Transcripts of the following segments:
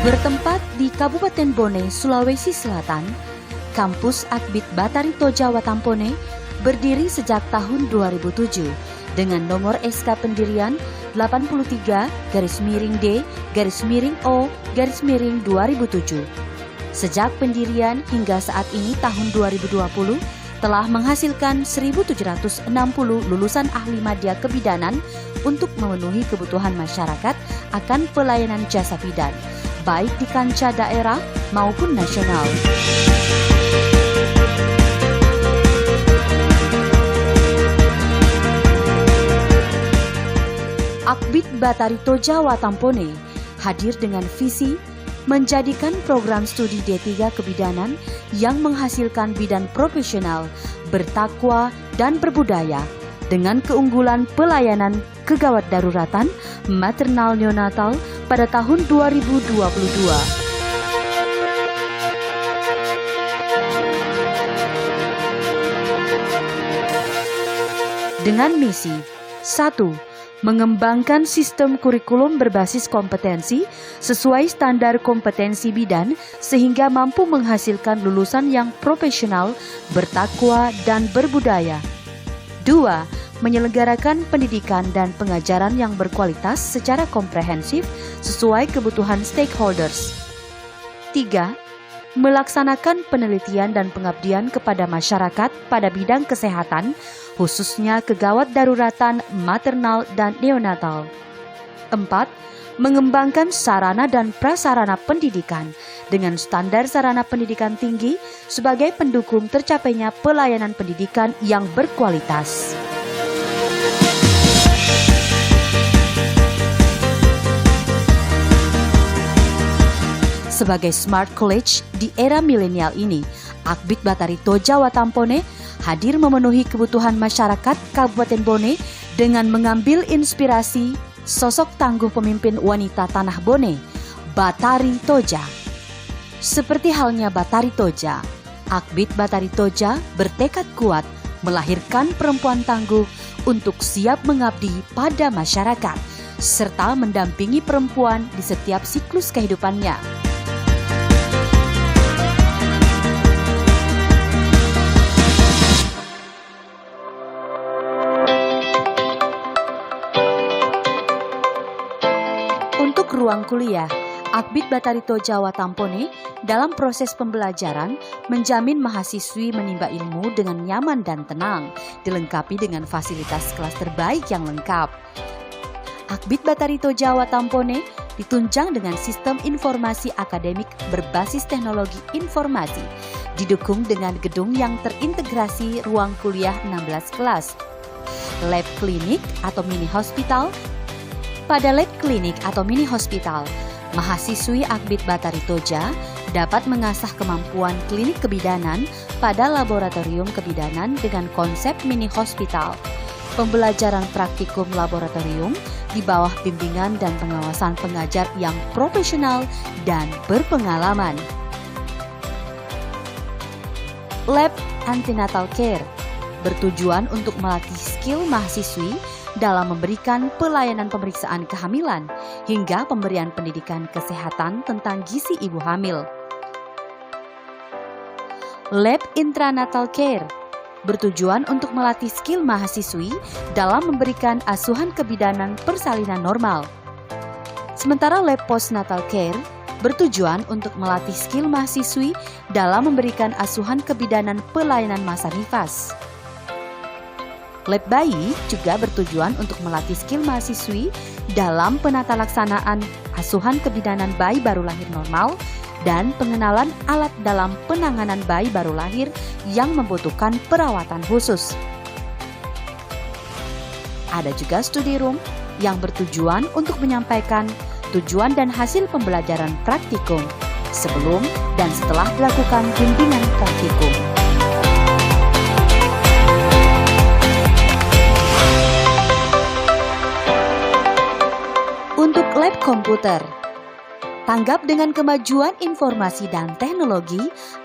Bertempat di Kabupaten Bone, Sulawesi Selatan, kampus Akbid Batari Toja Watampone berdiri sejak tahun 2007 dengan nomor SK pendirian 83-D-O-2007. Sejak pendirian hingga saat ini tahun 2020 telah menghasilkan 1.760 lulusan ahli madya kebidanan untuk memenuhi kebutuhan masyarakat akan pelayanan jasa bidan, baik di kancah daerah maupun nasional. Akbid Batari Toja Watampone hadir dengan visi menjadikan program studi D3 kebidanan yang menghasilkan bidan profesional, bertakwa, dan berbudaya dengan keunggulan pelayanan kegawat daruratan maternal neonatal pada tahun 2022. Dengan misi 1. Mengembangkan sistem kurikulum berbasis kompetensi sesuai standar kompetensi bidan sehingga mampu menghasilkan lulusan yang profesional, bertakwa, dan berbudaya. 2. Menyelenggarakan pendidikan dan pengajaran yang berkualitas secara komprehensif sesuai kebutuhan stakeholders. 3. Melaksanakan penelitian dan pengabdian kepada masyarakat pada bidang kesehatan, khususnya kegawat daruratan maternal dan neonatal. 4. Mengembangkan sarana dan prasarana pendidikan dengan standar sarana pendidikan tinggi sebagai pendukung tercapainya pelayanan pendidikan yang berkualitas. Sebagai Smart College di era milenial ini, Akbid Batari Toja Watampone hadir memenuhi kebutuhan masyarakat Kabupaten Bone dengan mengambil inspirasi sosok tangguh pemimpin wanita Tanah Bone, Batari Toja. Seperti halnya Batari Toja, Akbid Batari Toja bertekad kuat melahirkan perempuan tangguh untuk siap mengabdi pada masyarakat, serta mendampingi perempuan di setiap siklus kehidupannya. Untuk ruang kuliah, Akbid Batari Toja Watampone dalam proses pembelajaran menjamin mahasiswi menimba ilmu dengan nyaman dan tenang, dilengkapi dengan fasilitas kelas terbaik yang lengkap. Akbid Batari Toja Watampone ditunjang dengan sistem informasi akademik berbasis teknologi informasi, didukung dengan gedung yang terintegrasi ruang kuliah 16 kelas, lab klinik atau mini hospital. Pada lab klinik atau mini hospital, mahasiswi Akbid Batari Toja dapat mengasah kemampuan klinik kebidanan pada laboratorium kebidanan dengan konsep mini hospital. Pembelajaran praktikum laboratorium di bawah bimbingan dan pengawasan pengajar yang profesional dan berpengalaman. Lab Antenatal Care bertujuan untuk melatih skill mahasiswi dalam memberikan pelayanan pemeriksaan kehamilan hingga pemberian pendidikan kesehatan tentang gizi ibu hamil. Lab Intranatal Care bertujuan untuk melatih skill mahasiswi dalam memberikan asuhan kebidanan persalinan normal. Sementara Lab Postnatal Care bertujuan untuk melatih skill mahasiswi dalam memberikan asuhan kebidanan pelayanan masa nifas. Lab bayi juga bertujuan untuk melatih skill mahasiswi dalam penata laksanaan asuhan kebidanan bayi baru lahir normal dan pengenalan alat dalam penanganan bayi baru lahir yang membutuhkan perawatan khusus. Ada juga studi room yang bertujuan untuk menyampaikan tujuan dan hasil pembelajaran praktikum sebelum dan setelah dilakukan bimbingan praktikum. Untuk lab komputer, Tanggap dengan kemajuan informasi dan teknologi,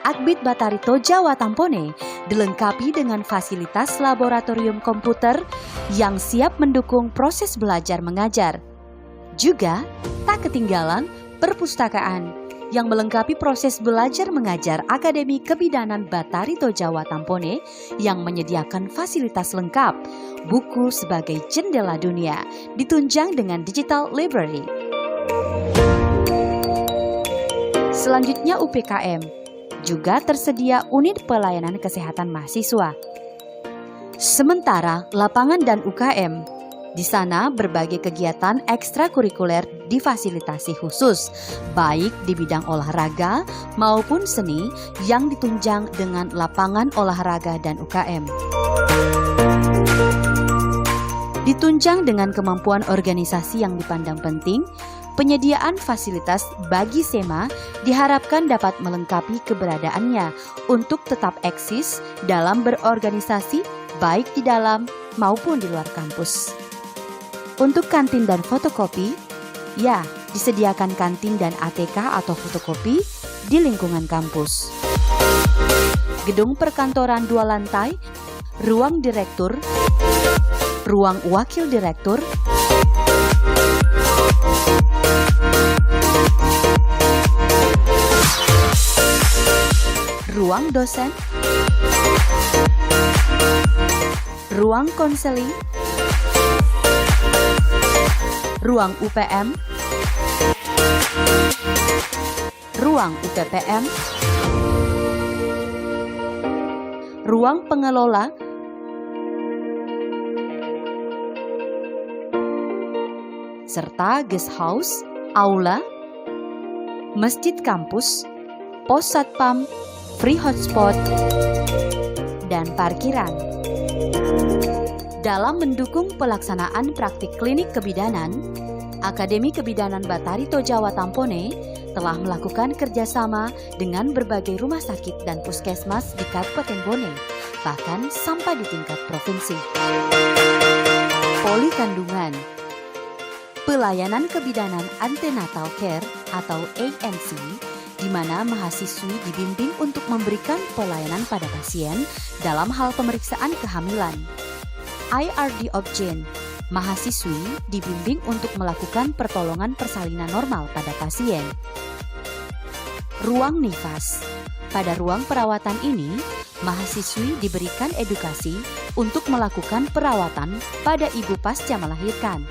Akbid Batarito Jawa Tampone dilengkapi dengan fasilitas laboratorium komputer yang siap mendukung proses belajar mengajar. Juga tak ketinggalan perpustakaan yang melengkapi proses belajar mengajar Akademi Kebidanan Batarito Jawa Tampone yang menyediakan fasilitas lengkap, buku sebagai jendela dunia, ditunjang dengan digital library. Selanjutnya UPKM, juga tersedia unit pelayanan kesehatan mahasiswa. Sementara lapangan dan UKM, di sana berbagai kegiatan ekstrakurikuler difasilitasi khusus, baik di bidang olahraga maupun seni yang ditunjang dengan lapangan olahraga dan UKM. Ditunjang dengan kemampuan organisasi yang dipandang penting, penyediaan fasilitas bagi SEMA diharapkan dapat melengkapi keberadaannya untuk tetap eksis dalam berorganisasi baik di dalam maupun di luar kampus. Untuk kantin dan fotokopi, ya disediakan kantin dan ATK atau fotokopi di lingkungan kampus. Gedung perkantoran 2 lantai, ruang direktur, ruang wakil direktur, ruang dosen, ruang konseling, ruang UPM, ruang UPPM, ruang pengelola, serta guest house, aula, masjid kampus, pos satpam, free hotspot, dan parkiran. Dalam mendukung pelaksanaan praktik klinik kebidanan, Akademi Kebidanan Batarito Jawa Tampone telah melakukan kerjasama dengan berbagai rumah sakit dan puskesmas di Kabupaten Bone, bahkan sampai di tingkat provinsi. Poli Kandungan, Pelayanan Kebidanan Antenatal Care atau ANC, di mana mahasiswi dibimbing untuk memberikan pelayanan pada pasien dalam hal pemeriksaan kehamilan. IRD Obgyn, mahasiswi dibimbing untuk melakukan pertolongan persalinan normal pada pasien. Ruang nifas, pada ruang perawatan ini, mahasiswi diberikan edukasi untuk melakukan perawatan pada ibu pasca melahirkan,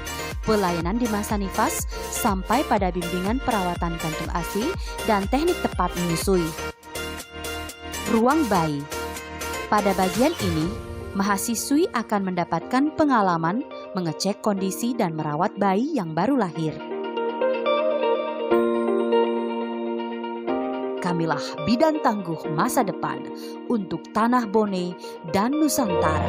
pelayanan di masa nifas sampai pada bimbingan perawatan kantung ASI dan teknik tepat menyusui. Ruang bayi, pada bagian ini, mahasiswi akan mendapatkan pengalaman mengecek kondisi dan merawat bayi yang baru lahir. Kamilah bidan tangguh masa depan untuk Tanah Bone dan Nusantara.